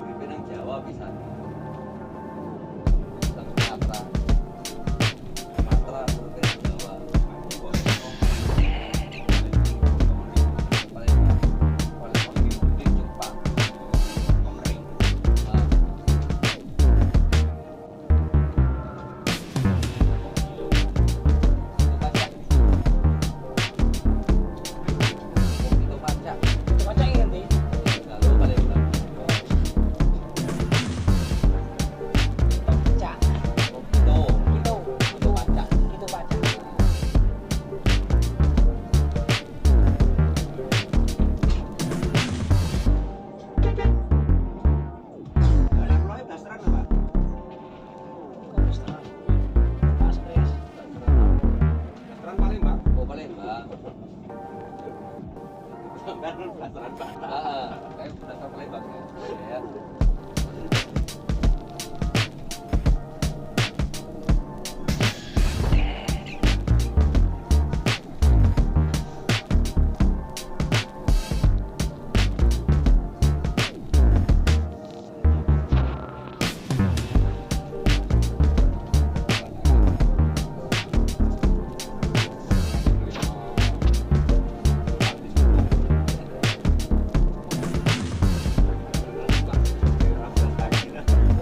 Uripe nang Jawa bisa. Nang Sumatera. Sumatera uripe nang Jawa. Paling di Jepang. Itu pacak. Macam ini nanti. Lalu Palembang. Pecah. Itu Itu pacak. Itu pacak. Kok bisa? Pas Kris. Oh Palembang. Kayak dasar Palembang ya.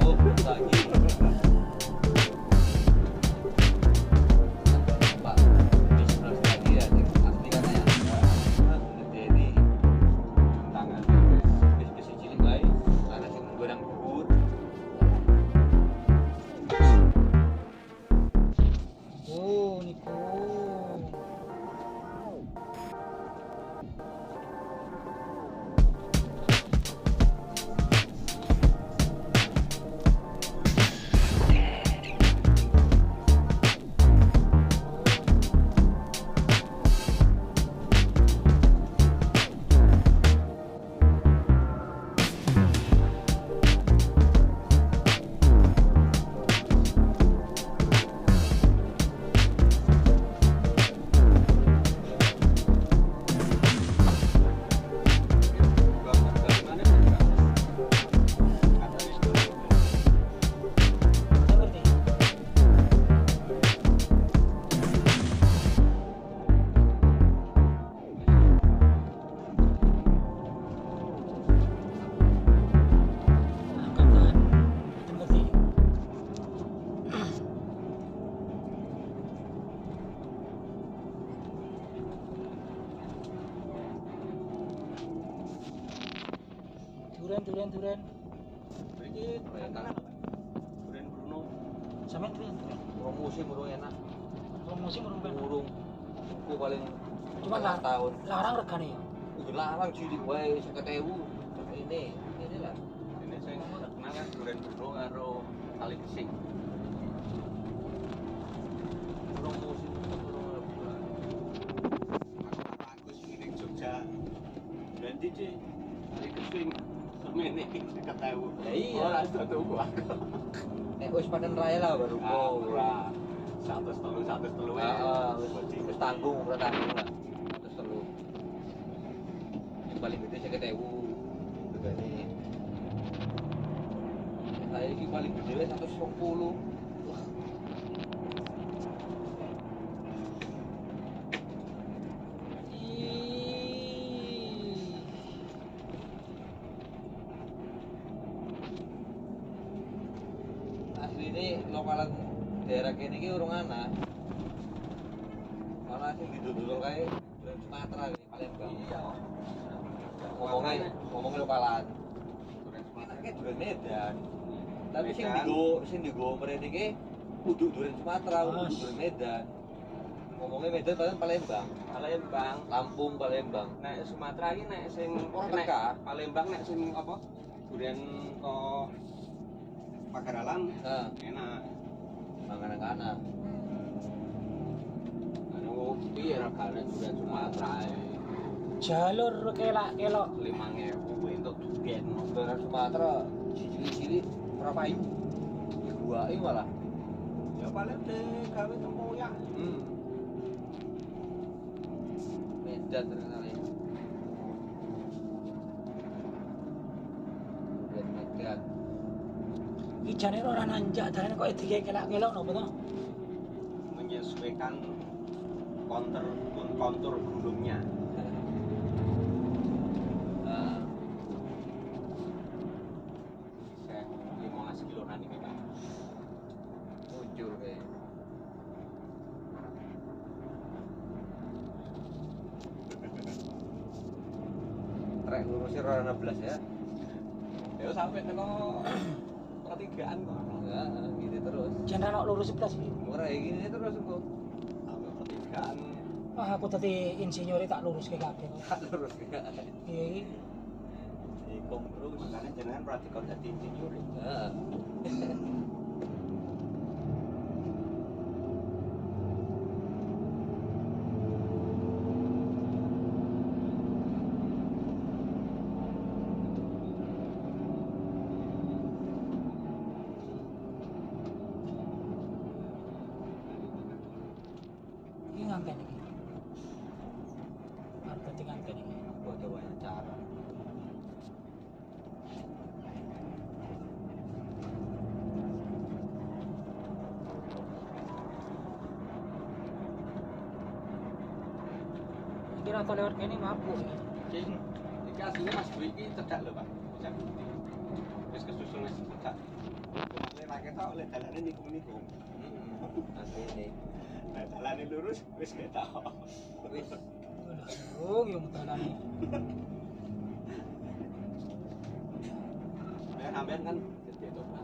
Oh, lagi. Pak, di sebelah lagi ya, ini asli kan ya. Jadi tangan bis-bis cilik bae, ana sing goreng bubur. Oh, niku. Nggak ngerti. Angkatan. Itu ngerti. Duren. Sampean duren. Promosi murung enak, Promosi merupakan. murung. Itu paling Cuma setengah tahun. larang regane ya. Udah larang cilik wae 50.000. Ini lah. Ini saya terkenal kan durian Bruno karo kali kesing. Promosi murung bulan. Aku sing ning Jogja. Nanti sih kali kesing semene 50.000. Ya iya. Ora iso tuku aku. Wis panen raya lah baru Ora 103 wis tanggung lah. Terus telu. Yang paling gede 50.000 regane. Saya ini paling gede wis 120. Wah. Asli ini lokalan daerah kene iki urung ana. Malah sing didodol kae durian Sumatera iki Palembang. Iya. Ngomongnya lokalan. Durian Kita Sumatera. kayak durian Medan. Tapi Medan. sing digo mrene iki kudu durian Sumatera, kudu Mas. durian Medan. Ngomongnya Medan paling Palembang, Palembang. Lampung, Palembang. Nek Sumatera iki nek sing Ora nek teka. Palembang nek sing apa? Durian kok pagar alam Nah, enak. mangan kana. Anu piye regane durian Sumatera? Jalur kelak-kelok. 5.000 entuk durian. Durian Sumatera cilik-cilik ora payu. Dibuake malah. Ya paling digawe tempoyak. Medan terkenal ya. Kemudian Medan. Ijane ora nanjak dalane kok dikelak-kelok nopo to? Menyesuaikan kontur gunungnya. Bisa 15 kiloan ini Pak. Muncul kayak. Trek lurusnya Rana 16 ya. Ya sampai ke pertigaan kok. Ya, gini terus. Jenderal nok lurus 11 iki. Murah ya gini terus kok. Sampai pertigaan. Wah, aku tadi insinyur tak lurus ke kabeh. Tak lurus ya. Iya iki. Ikom terus. Makanya jenengan praktikon jadi insinyur. Heeh. Iki ngangken iki. Arep dadi ngangken iki. Buat banyak cara. Iki rata lewat kene mabuk iki. King, iki aslinya Mas Dwi iki cedak lho Pak. Bisa bukti. Wis kesusun wis cedak. Cuma lek ketok oleh dalane niku-niku. Asli ini. Nah, dalane lurus wis ketok. Wis. Oh, yo mutalane. Nah, sampean kan gede to Pak.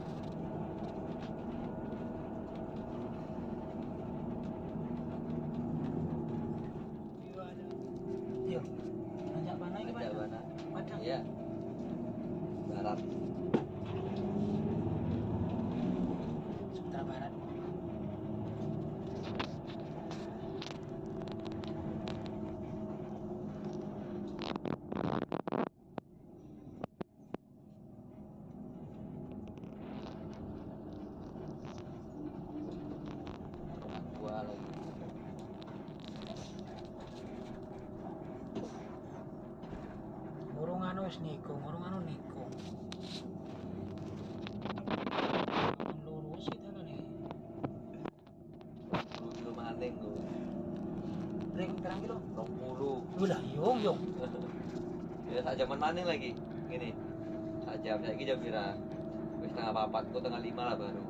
Yo. Nanjak mana iki, Pak? Ada mana? Padang. Iya. Barat. Sumatera Barat. Orang tua lagi. Ngurung anu wis nikung, ngurung anu nikung. Lurus itu kan iki. 20 kilo maling tuh. Rek pirang kilo? 20. Ulah yung. Ya sak jaman maning lagi. Gini. Sak jam saiki jam pira? Wis setengah 4 kok tengah 5 lah baru.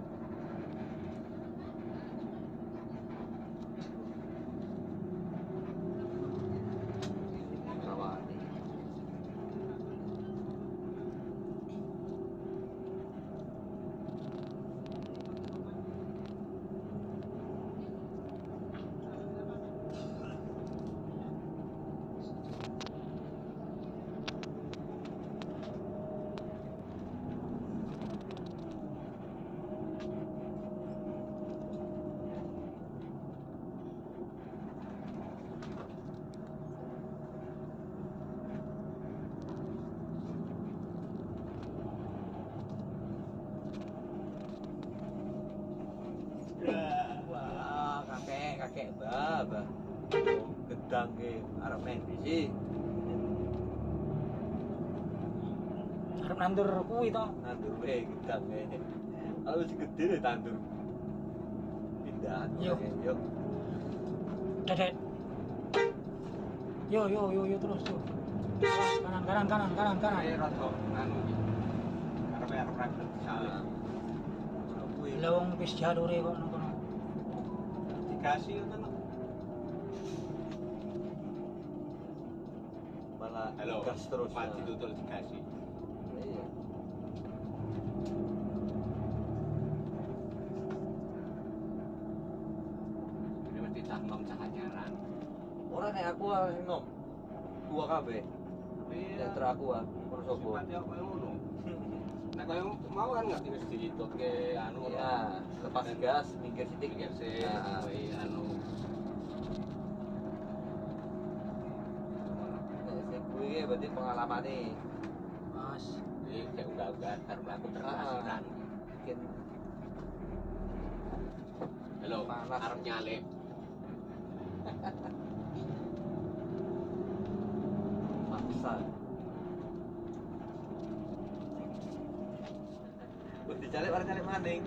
Rawani. Wah, kakek bah. Oh, gedang ke arep main sih. Arep nandur kuwi to. Tandur gedang ke. Kalau wis gede deh tandur. Pindahan. Yo. Yo. Dedet. Yo terus yo. Kanan. Ayo rada anu iki. Arep praktek salah. Kuwi Lawang wis jalure kok nang kono. Dikasih ngono. malah Halo. gas terus. Mati tutul dikasih. Iya. Ini mesti cah nom cah anyaran. Ora nek aku sing nom. Dua kabeh. Nek ter aku ora sopo. Sifatnya apa ngono? Nah, kalau mau kan nggak harus dihitung ke anu Iya, lepas gas, minggir sithik pikir sih, Nah, anu nek sing kuwi berarti pengalamane. Mas. ini kayak udah harus melakukan terkasihan. Mungkin Halo, Panas. arep nyalip. Selasa. Wis dicalik bareng calik maning.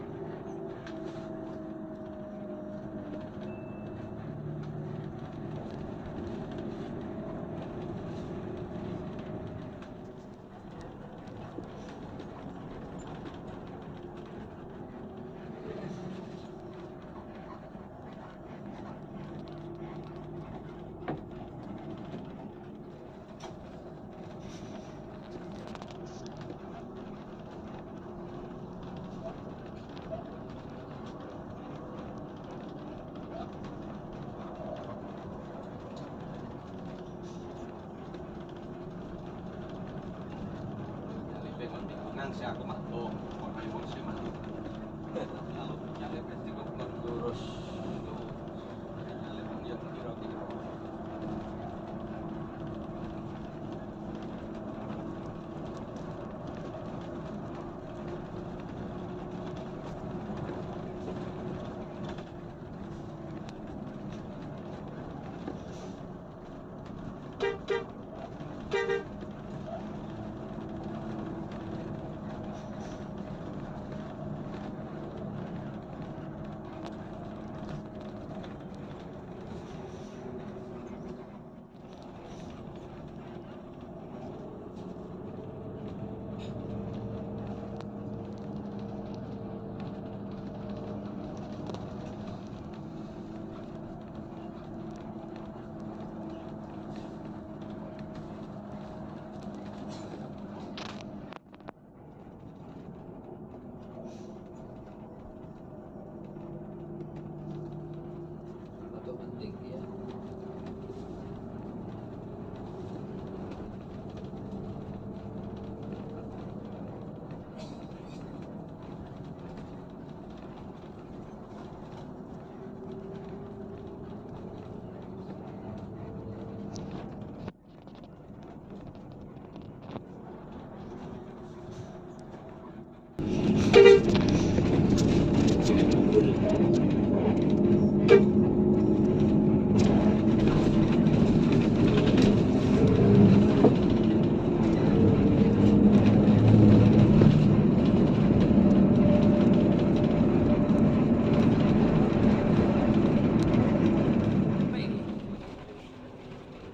Nang si aku maklum, kok ayo wong sing maklum. Lalu nyale wis cukup lurus. Nyale wong yo kira-kira. Atau penting ya.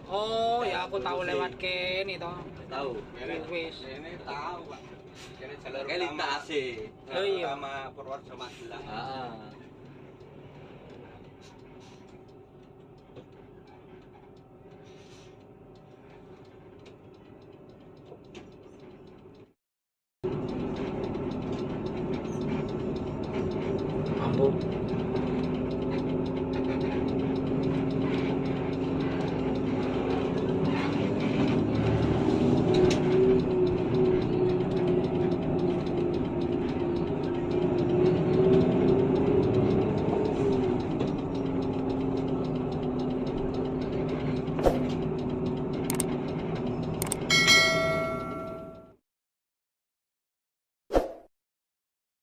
Oh, ya aku tahu lewat Ken itu. Tahu. Wis. Ini tahu, Pak. Ini jalur Kayak lintas sih. Oh, iya. Sama Purworejo Magelang. Heeh. Mampu.